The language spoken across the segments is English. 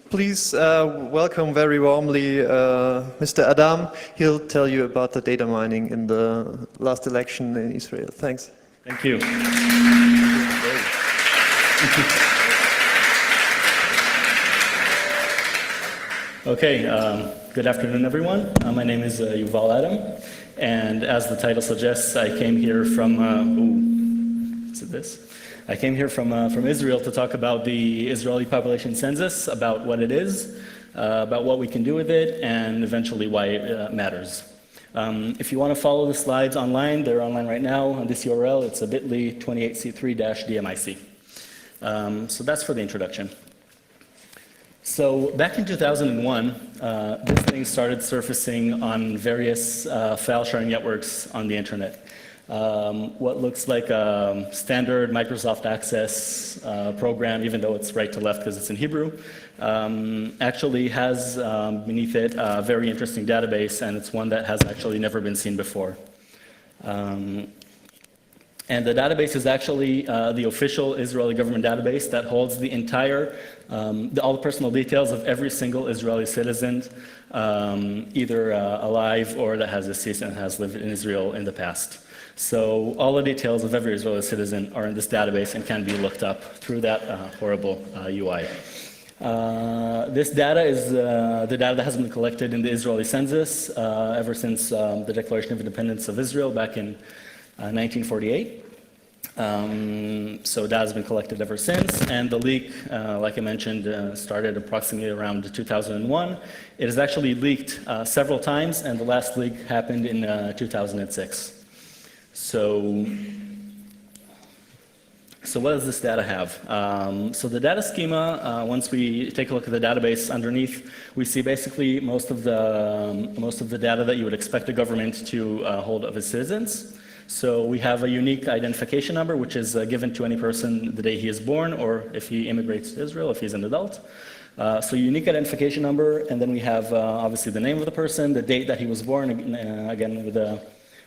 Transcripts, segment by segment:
Please welcome very warmly Mr. Adam. He'll tell you about the data mining in the last election in Israel. Thanks. Thank you. Okay, good afternoon, everyone. My name is Yuval Adam, and as the title suggests, I came here from, I came here from Israel to talk about the Israeli population census, about what it is, about what we can do with it, and eventually why it matters. If you want to follow the slides online, they're online right now on this URL. It's a bit.ly 28c3-DMIC. So that's for the introduction. So back in 2001, this thing started surfacing on various file sharing networks on the internet. What looks like a standard Microsoft Access program, even though it's right to left because it's in Hebrew, actually has beneath it a very interesting database, and it's one that has actually never been seen before. And the database is actually the official Israeli government database that holds the entire, all the personal details of every single Israeli citizen, either alive or that has deceased and has lived in Israel in the past. So all the details of every Israeli citizen are in this database and can be looked up through that horrible UI. This data is the data that has been collected in the Israeli census ever since the Declaration of Independence of Israel back in 1948. So that has been collected ever since, and the leak, like I mentioned, started approximately around 2001. It has actually leaked several times, and the last leak happened in 2006. So what does this data have? So the data schema, once we take a look at the database underneath, we see basically most of the data that you would expect a government to hold of its citizens. So we have a unique identification number, which is given to any person the day he is born, or if he immigrates to Israel, if he's an adult. So unique identification number, and then we have obviously the name of the person, the date that he was born, again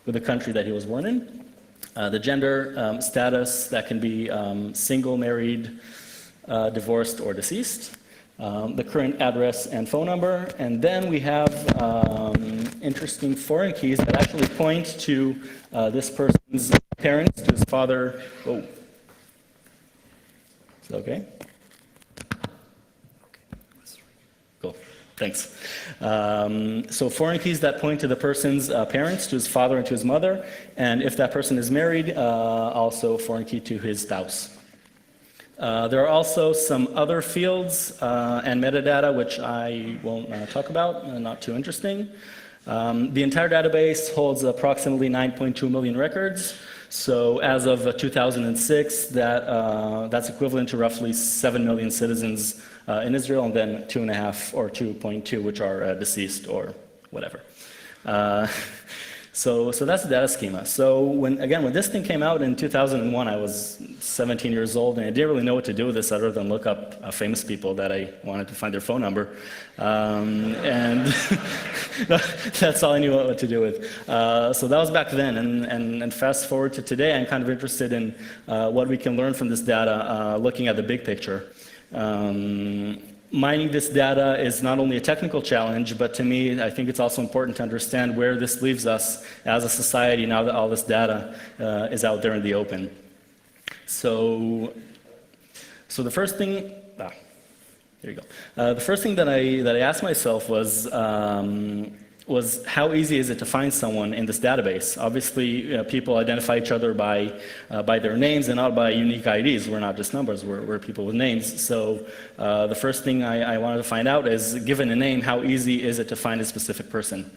with the country that he was born in, the gender, status, that can be single, married, divorced, or deceased, the current address and phone number, and then we have interesting foreign keys that actually point to this person's parents, to his father. Oh, is that okay? Cool, thanks. So foreign keys that point to the person's parents, to his father and to his mother, and if that person is married, also foreign key to his spouse. There are also some other fields and metadata which I won't talk about, not too interesting. The entire database holds approximately 9.2 million records. So as of 2006, that's equivalent to roughly 7 million citizens in Israel, and then 2.5 or 2.2 which are deceased or whatever. So that's the data schema. So when this thing came out in 2001, I was 17 years old, and I didn't really know what to do with this other than look up famous people that I wanted to find their phone number. And that's all I knew what to do with. So that was back then, and fast forward to today, I'm kind of interested in what we can learn from this data, looking at the big picture. Mining this data is not only a technical challenge, but to me, I think it's also important to understand where this leaves us as a society now that all this data is out there in the open. So the first thing, there you go. The first thing that I asked myself was how easy is it to find someone in this database? Obviously, people identify each other by their names and not by unique IDs. We're not just numbers, we're people with names. So the first thing I wanted to find out is, given a name, how easy is it to find a specific person?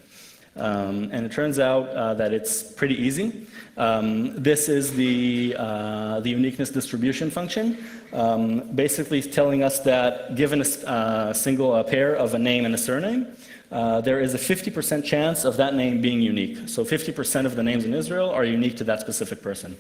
And it turns out that it's pretty easy. This is the uniqueness distribution function, basically telling us that given a single pair of a name and a surname, there is a 50% chance of that name being unique. So 50% of the names in Israel are unique to that specific person.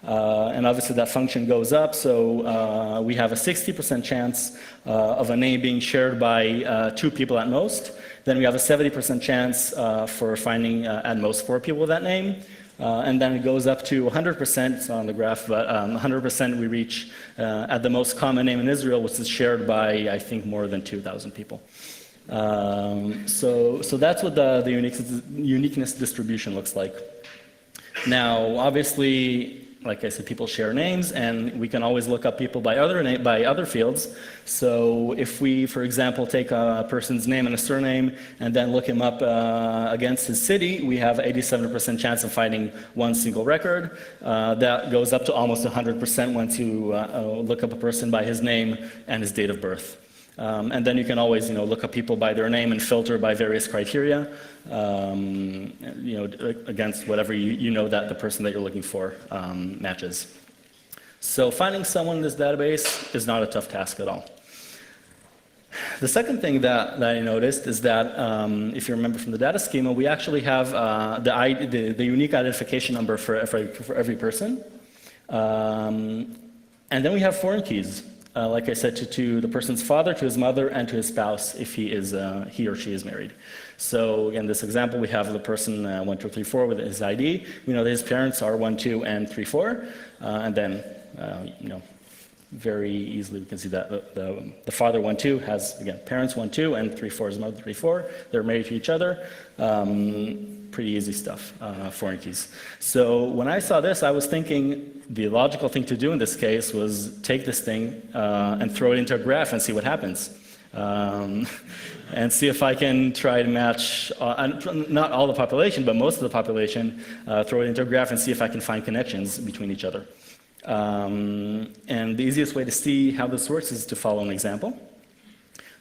And obviously that function goes up, so we have a 60% chance of a name being shared by 2 people at most. Then we have a 70% chance for finding at most 4 people with that name. And then it goes up to 100%, it's not on the graph, but 100% we reach at the most common name in Israel, which is shared by, I think, more than 2,000 people. So that's what the uniqueness distribution looks like. Now, obviously, like I said, people share names, and we can always look up people by other fields. So if we, for example, take a person's name and a surname and then look him up against his city, we have 87% chance of finding one single record. That goes up to almost 100% once you look up a person by his name and his date of birth. And then you can always, look up people by their name and filter by various criteria, against whatever you know that the person that you're looking for matches. So finding someone in this database is not a tough task at all. The second thing that I noticed is that, if you remember from the data schema, we actually have the unique identification number for every person. And then we have foreign keys. Like I said, to the person's father, to his mother, and to his spouse if he or she is married. So again, this example, we have the person 1, 2, 3, 4 with his ID. We know that his parents are 1, 2, and 3, 4. And then, very easily we can see that the father 1, 2 has, again, parents 1, 2, and 3, 4 is mother 3, 4. They're married to each other. Pretty easy stuff, foreign keys. So when I saw this, I was thinking the logical thing to do in this case was take this thing and throw it into a graph and see what happens. And see if I can try to match, not all the population, but most of the population, throw it into a graph and see if I can find connections between each other. And the easiest way to see how this works is to follow an example.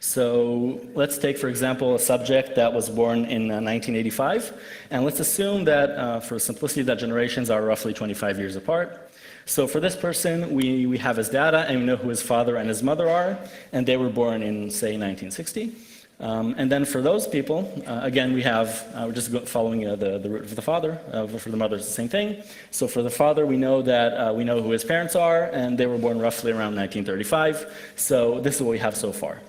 So let's take, for example, a subject that was born in 1985, and let's assume that, for simplicity, that generations are roughly 25 years apart. So for this person, we have his data, and we know who his father and his mother are, and they were born in, say, 1960. And then for those people, again, we're just following the root of the father. For the mother, it's the same thing. So for the father, we know that we know who his parents are, and they were born roughly around 1935. So this is what we have so far.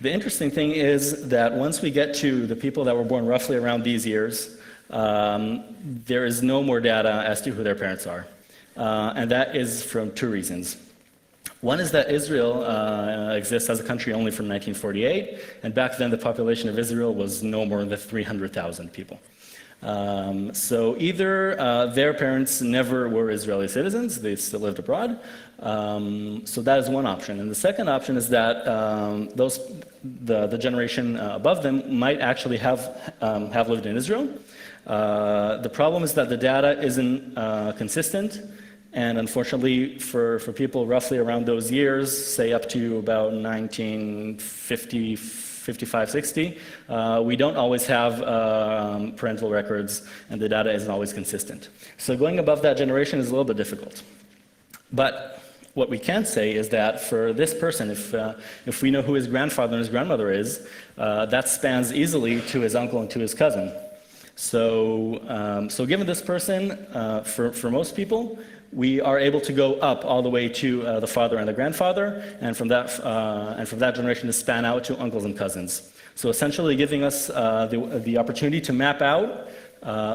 The interesting thing is that once we get to the people that were born roughly around these years, there is no more data as to who their parents are. And that is from two reasons. One is that Israel exists as a country only from 1948, and back then the population of Israel was no more than 300,000 people. So either their parents never were Israeli citizens, they still lived abroad. So that is one option. And the second option is that the generation above them might actually have lived in Israel. The problem is that the data isn't consistent. And unfortunately, for people roughly around those years, say up to about 1950, 55, 60, we don't always have parental records, and the data isn't always consistent. So going above that generation is a little bit difficult. But what we can say is that for this person, if we know who his grandfather and his grandmother is, that spans easily to his uncle and to his cousin. So given this person, for most people, we are able to go up all the way to the father and the grandfather, and from that generation to span out to uncles and cousins. So essentially giving us the opportunity to map out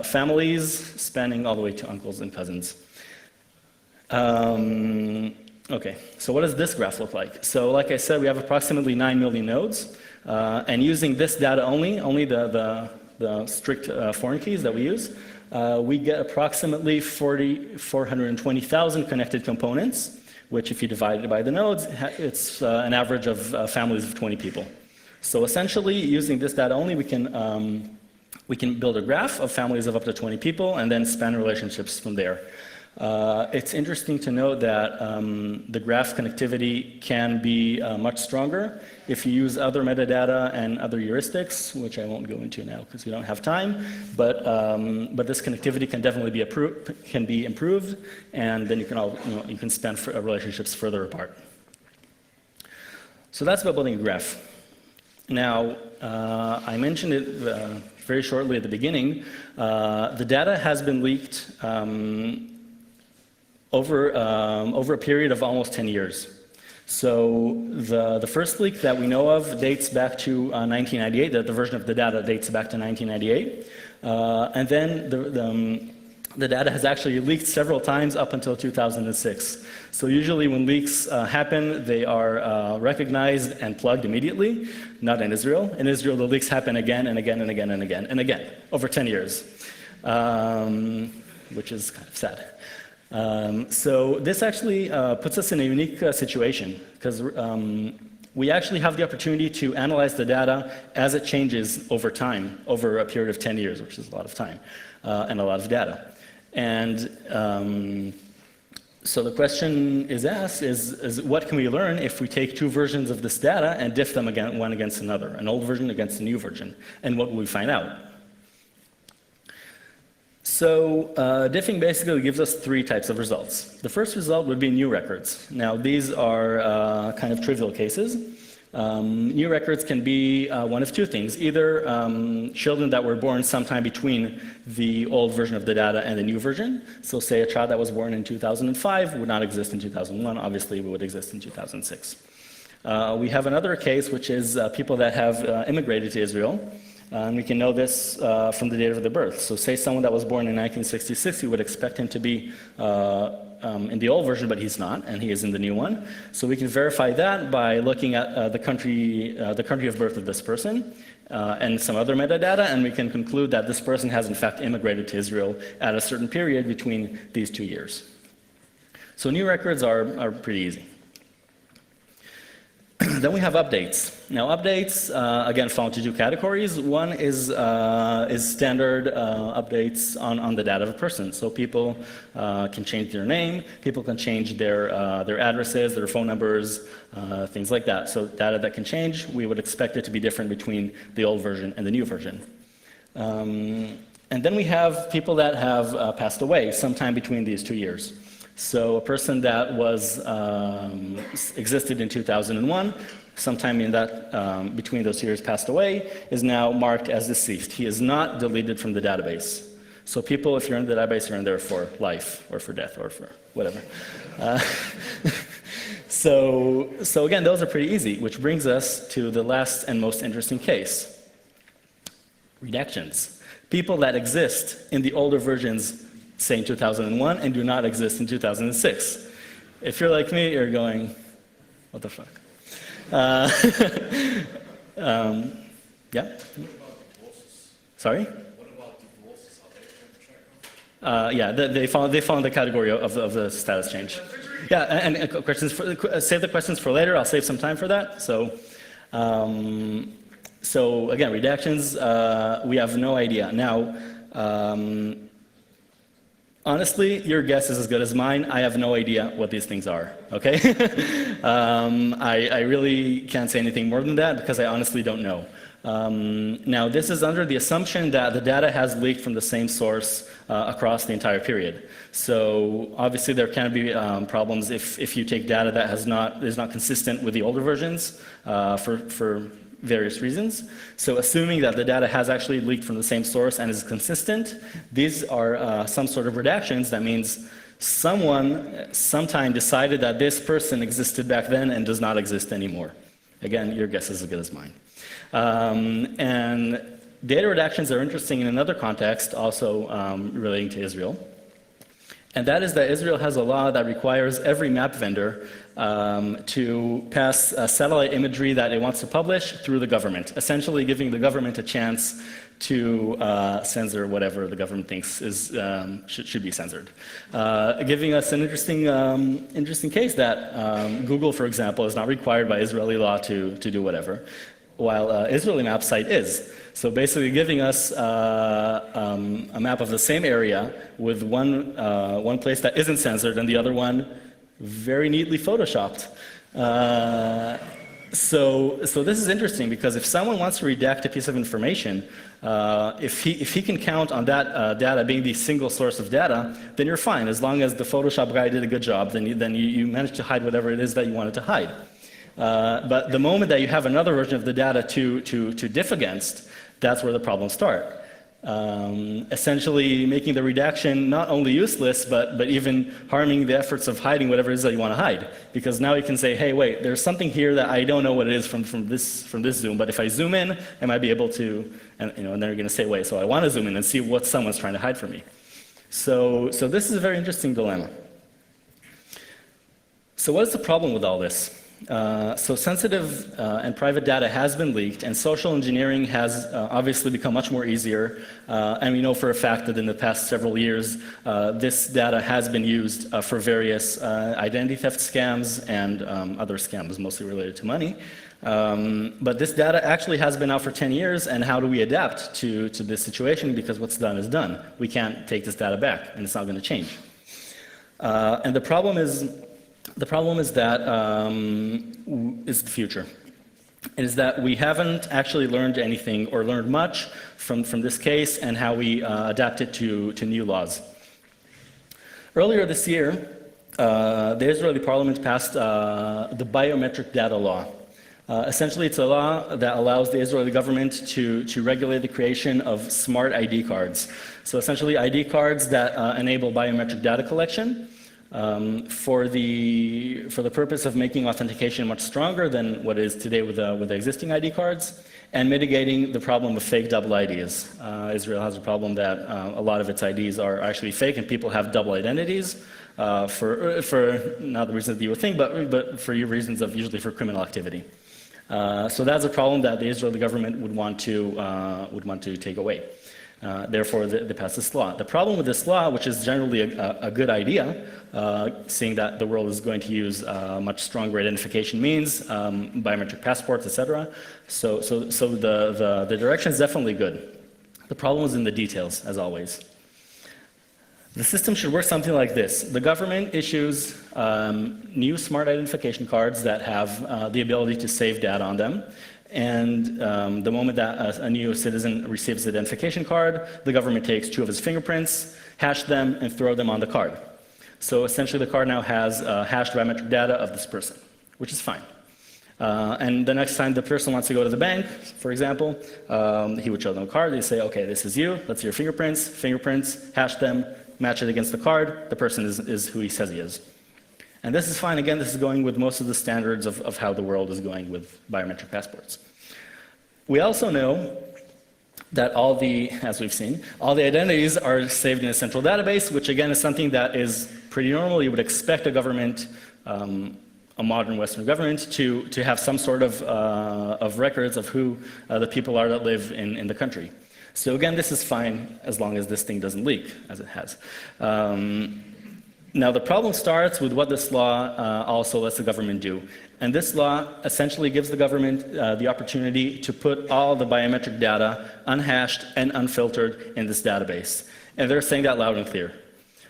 families spanning all the way to uncles and cousins. Okay, so what does this graph look like? So like I said, we have approximately 9 million nodes, and using this data only the strict foreign keys that we use, we get approximately 420,000 connected components, which if you divide it by the nodes, it's an average of families of 20 people. So essentially, using this data only, we can build a graph of families of up to 20 people and then span relationships from there. It's interesting to note that the graph connectivity can be much stronger if you use other metadata and other heuristics, which I won't go into now because we don't have time. But this connectivity can definitely be improved, and then you can span relationships further apart. So that's about building a graph. Now, I mentioned it very shortly at the beginning. The data has been leaked over a period of almost 10 years. So the first leak that we know of dates back to 1998. The version of the data dates back to 1998. And then the data has actually leaked several times up until 2006. So usually when leaks happen, they are recognized and plugged immediately, not in Israel. In Israel, the leaks happen again and again and again and again and again, over 10 years, which is kind of sad. So this actually puts us in a unique situation, because we actually have the opportunity to analyze the data as it changes over time, over a period of 10 years, which is a lot of time and a lot of data. And so the question is asked is what can we learn if we take two versions of this data and diff them one against another, an old version against a new version, and what will we find out? So diffing basically gives us three types of results. The first result would be new records. Now these are kind of trivial cases. New records can be one of two things, either children that were born sometime between the old version of the data and the new version. So say a child that was born in 2005 would not exist in 2001, obviously it would exist in 2006. We have another case, which is people that have immigrated to Israel. And we can know this from the date of their birth. So say someone that was born in 1966, we would expect him to be in the old version, but he's not, and he is in the new one. So we can verify that by looking at the country of birth of this person and some other metadata, and we can conclude that this person has in fact immigrated to Israel at a certain period between these 2 years. So new records are pretty easy. Then we have updates. Now updates, again, fall into two categories. One is standard updates on the data of a person. So people can change their name, people can change their addresses, their phone numbers, things like that. So data that can change, we would expect it to be different between the old version and the new version. And then we have people that have passed away sometime between these 2 years. So a person that was existed in 2001, sometime in that between those 2 years passed away, is now marked as deceased. He is not deleted from the database. So people, if you're in the database, you're in there for life or for death or for whatever. So again, those are pretty easy, which brings us to the last and most interesting case: redactions. People that exist in the older versions, say in 2001, and do not exist in 2006. If you're like me, you're going, what the fuck? Yeah? Sorry? What about divorces? Are they Yeah, they fall in the category of the status change. Yeah, and questions save the questions for later. I'll save some time for that. So again, redactions, we have no idea. Now, honestly, your guess is as good as mine. I have no idea what these things are, okay? I really can't say anything more than that because I honestly don't know. Now, this is under the assumption that the data has leaked from the same source across the entire period. So obviously there can be problems if you take data that is not consistent with the older versions for various reasons. So assuming that the data has actually leaked from the same source and is consistent, these are some sort of redactions. That means someone sometime decided that this person existed back then and does not exist anymore. Again, your guess is as good as mine. And data redactions are interesting in another context, also relating to Israel. And that is that Israel has a law that requires every map vendor to pass satellite imagery that it wants to publish through the government, essentially giving the government a chance to censor whatever the government thinks should be censored. Giving us an interesting case that Google, for example, is not required by Israeli law to do whatever, while Israeli map site is. So basically giving us a map of the same area with one place that isn't censored and the other one very neatly photoshopped. So this is interesting because if someone wants to redact a piece of information, if he can count on that data being the single source of data, then you're fine. As long as the Photoshop guy did a good job, then you managed to hide whatever it is that you wanted to hide. But the moment that you have another version of the data to diff against, that's where the problems start. Essentially making the redaction not only useless, but even harming the efforts of hiding whatever it is that you want to hide. Because now you can say, hey, wait, there's something here that I don't know what it is from this zoom, but if I zoom in, I might be able to, and then you're going to say, wait, so I want to zoom in and see what someone's trying to hide from me. So this is a very interesting dilemma. So what is the problem with all this? So sensitive and private data has been leaked, and social engineering has obviously become much more easier. And we know for a fact that in the past several years, this data has been used for various identity theft scams and other scams, mostly related to money. But this data actually has been out for 10 years, and how do we adapt to this situation? Because what's done is done. We can't take this data back, and it's not going to change. And the problem is that is the future. It is that we haven't actually learned anything or learned much from this case and how we adapt it to new laws. Earlier this year, the Israeli parliament passed the Biometric Data Law. Essentially, it's a law that allows the Israeli government to regulate the creation of smart ID cards. So essentially, ID cards that enable biometric data collection for the purpose of making authentication much stronger than what it is today with the existing ID cards, and mitigating the problem of fake double IDs. Israel has a problem that a lot of its IDs are actually fake, and people have double identities for not the reasons that you would think, but for reasons of usually for criminal activity. So that's a problem that the Israeli government would want to take away. Therefore, they passed this law. The problem with this law, which is generally a good idea, seeing that the world is going to use much stronger identification means, biometric passports, etc. So the direction is definitely good. The problem is in the details, as always. The system should work something like this. The government issues new smart identification cards that have the ability to save data on them. And the moment that a new citizen receives the identification card, the government takes 2 of his fingerprints, hash them, and throw them on the card. So essentially, the card now has hashed biometric data of this person, which is fine. And the next time the person wants to go to the bank, for example, he would show them a card. They say, okay, this is you. Let's see your fingerprints, hash them, match it against the card. The person is who he says he is. And this is fine. Again, this is going with most of the standards of how the world is going with biometric passports. We also know that as we've seen, all the identities are saved in a central database, which again is something that is pretty normal. You would expect a government, a modern Western government, to have some sort of records of who the people are that live in the country. So again, this is fine as long as this thing doesn't leak, as it has. Now, the problem starts with what this law also lets the government do. And this law essentially gives the government the opportunity to put all the biometric data unhashed and unfiltered in this database. And they're saying that loud and clear.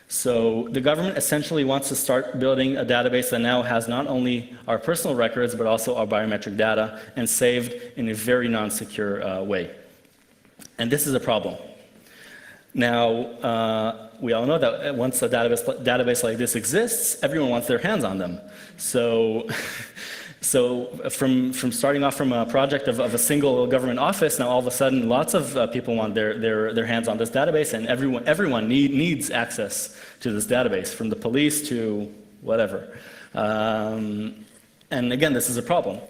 So the government essentially wants to start building a database that now has not only our personal records, but also our biometric data, and saved in a very non-secure way. And this is a problem. Now, we all know that once a database like this exists, everyone wants their hands on them. So from starting off from a project of a single government office, now all of a sudden lots of people want their hands on this database, and everyone needs access to this database, from the police to whatever. And again, this is a problem.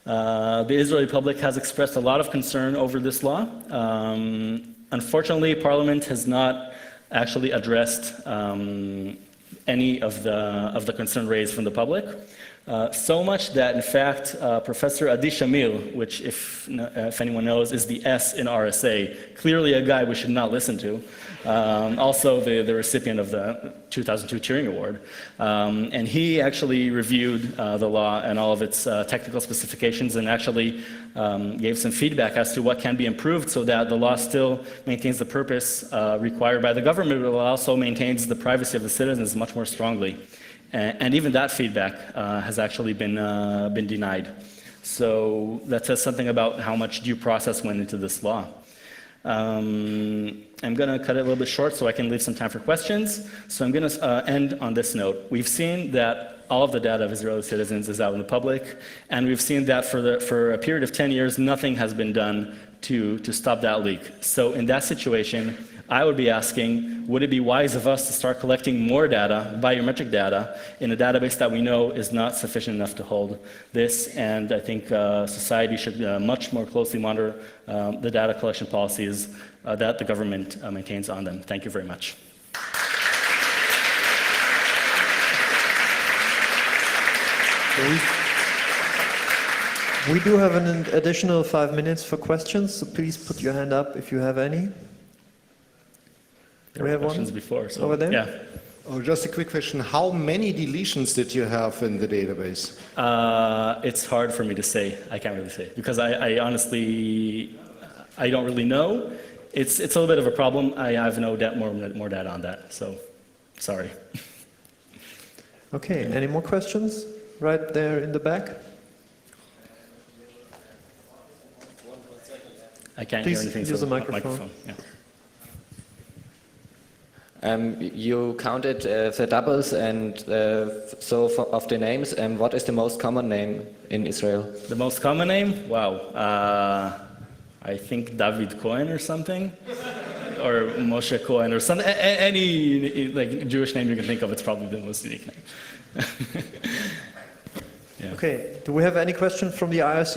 The Israeli public has expressed a lot of concern over this law. Unfortunately, Parliament has not actually addressed any of the concern raised from the public. So much that, in fact, Professor Adi Shamil, which, if anyone knows, is the S in RSA, clearly a guy we should not listen to, also the recipient of the 2002 Turing Award. And he actually reviewed the law and all of its technical specifications, and actually gave some feedback as to what can be improved so that the law still maintains the purpose required by the government, but also maintains the privacy of the citizens much more strongly. And even that feedback has actually been denied. So that says something about how much due process went into this law. I'm going to cut it a little bit short so I can leave some time for questions. So I'm going to end on this note. We've seen that all of the data of Israeli citizens is out in the public, and we've seen that for a period of 10 years, nothing has been done to stop that leak. So in that situation, I would be asking, would it be wise of us to start collecting more data, biometric data, in a database that we know is not sufficient enough to hold this? And I think society should much more closely monitor the data collection policies that the government maintains on them. Thank you very much. We do have an additional 5 minutes for questions, so please put your hand up if you have any. There were questions before, so over there? Yeah. Oh, just a quick question. How many deletions did you have in the database? It's hard for me to say. I can't really say because I honestly, I don't really know. It's a little bit of a problem. I have no more data on that, so sorry. Okay, any more questions? Right there in the back. I can't Please hear anything. use so the microphone. Yeah. You counted the doubles and of the names. What is the most common name in Israel? The most common name? Wow. I think David Cohen or something, or Moshe Cohen or something. Any like Jewish name you can think of, it's probably the most unique name. Yeah. Okay, do we have any questions from the IRC?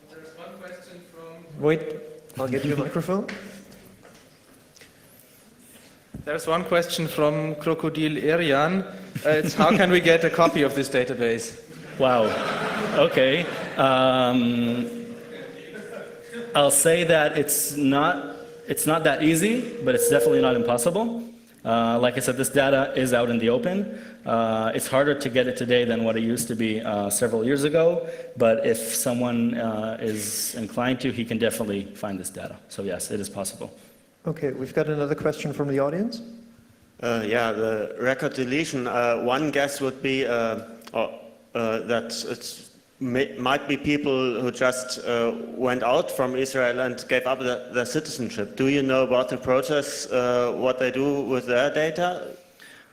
There's one question from... Wait, I'll get you a microphone. There's one question from Crocodile Arian. It's how can we get a copy of this database? Wow. Okay. I'll say that it's not that easy, but it's definitely not impossible. Like I said, this data is out in the open. It's harder to get it today than what it used to be several years ago, but if someone is inclined to, he can definitely find this data. So yes, it is possible. Okay, we've got another question from the audience. Yeah, the record deletion. One guess would be that it might be people who just went out from Israel and gave up their citizenship. Do you know about the process, what they do with their data?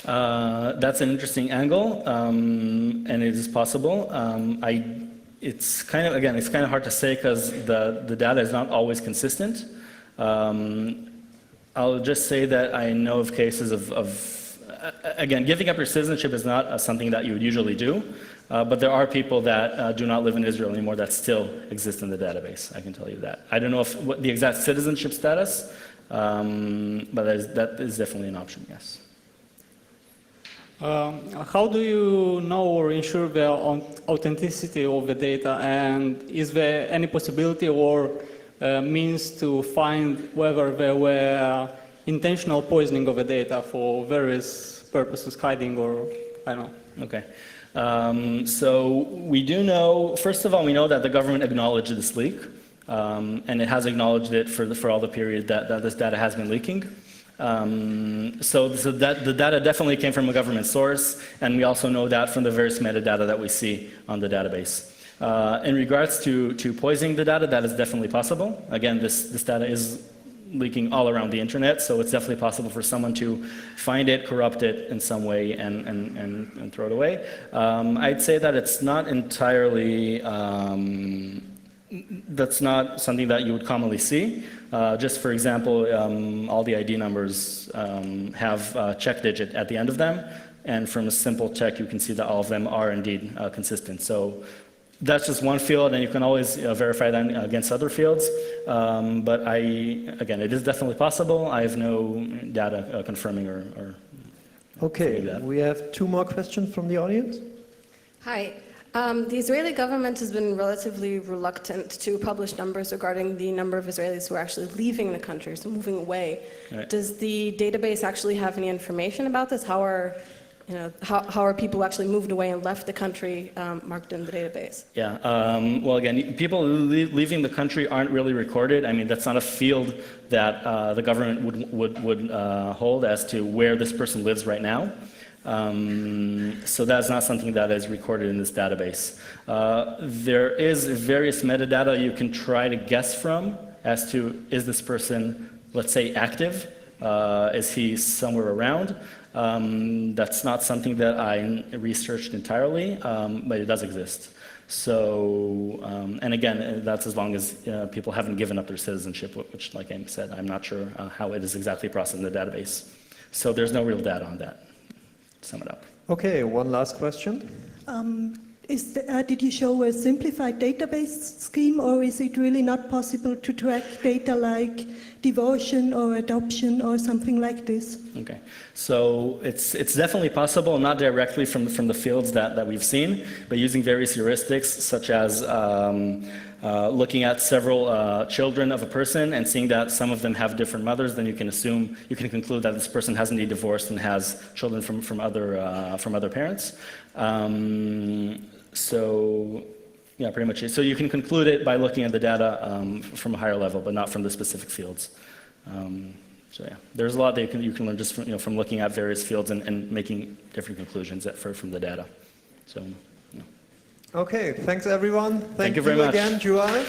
That's an interesting angle, and it is possible. It's kind of hard to say because the data is not always consistent. I'll just say that I know of cases of again, giving up your citizenship is not something that you would usually do, but there are people that do not live in Israel anymore that still exist in the database. I can tell you that. I don't know what the exact citizenship status, but that is definitely an option, yes. How do you know or ensure the authenticity of the data, and is there any possibility or means to find whether there were intentional poisoning of the data for various purposes, hiding or I don't know? Okay. So we do know, first of all, we know that the government acknowledged this leak, and it has acknowledged it for all the period that this data has been leaking. So that the data definitely came from a government source, and we also know that from the various metadata that we see on the database. In regards to poisoning the data, that is definitely possible. Again, this data is leaking all around the internet, so it's definitely possible for someone to find it, corrupt it in some way, and throw it away. I'd say that it's not entirely, that's not something that you would commonly see. Just for example, all the ID numbers have a check digit at the end of them, and from a simple check you can see that all of them are indeed consistent. So that's just one field, and you can always verify that against other fields. But again, it is definitely possible. I have no data confirming or Okay, we have two more questions from the audience. Hi. The Israeli government has been relatively reluctant to publish numbers regarding the number of Israelis who are actually leaving the country, so moving away. Right. Does the database actually have any information about this? How are people who actually moved away and left the country marked in the database? Yeah, well again, people leaving the country aren't really recorded. I mean, that's not a field that the government would hold as to where this person lives right now. So that's not something that is recorded in this database. There is various metadata you can try to guess from as to, is this person, let's say, active? Is he somewhere around? That's not something that I researched entirely, but it does exist. So, and again, that's as long as people haven't given up their citizenship, which, like I said, I'm not sure how it is exactly processed in the database. So there's no real data on that. To sum it up. Okay, one last question. Did you show a simplified database scheme, or is it really not possible to track data like devotion or adoption or something like this? Okay, so it's definitely possible, not directly from the fields that we've seen, but using various heuristics such as looking at several children of a person and seeing that some of them have different mothers, then you can conclude that this person has indeed divorced and has children from other parents. So yeah, pretty much. So you can conclude it by looking at the data from a higher level, but not from the specific fields. So yeah, there's a lot that you can learn just from looking at various fields and making different conclusions from the data. So. Okay, thanks everyone. Thank you very much. Again, Juai.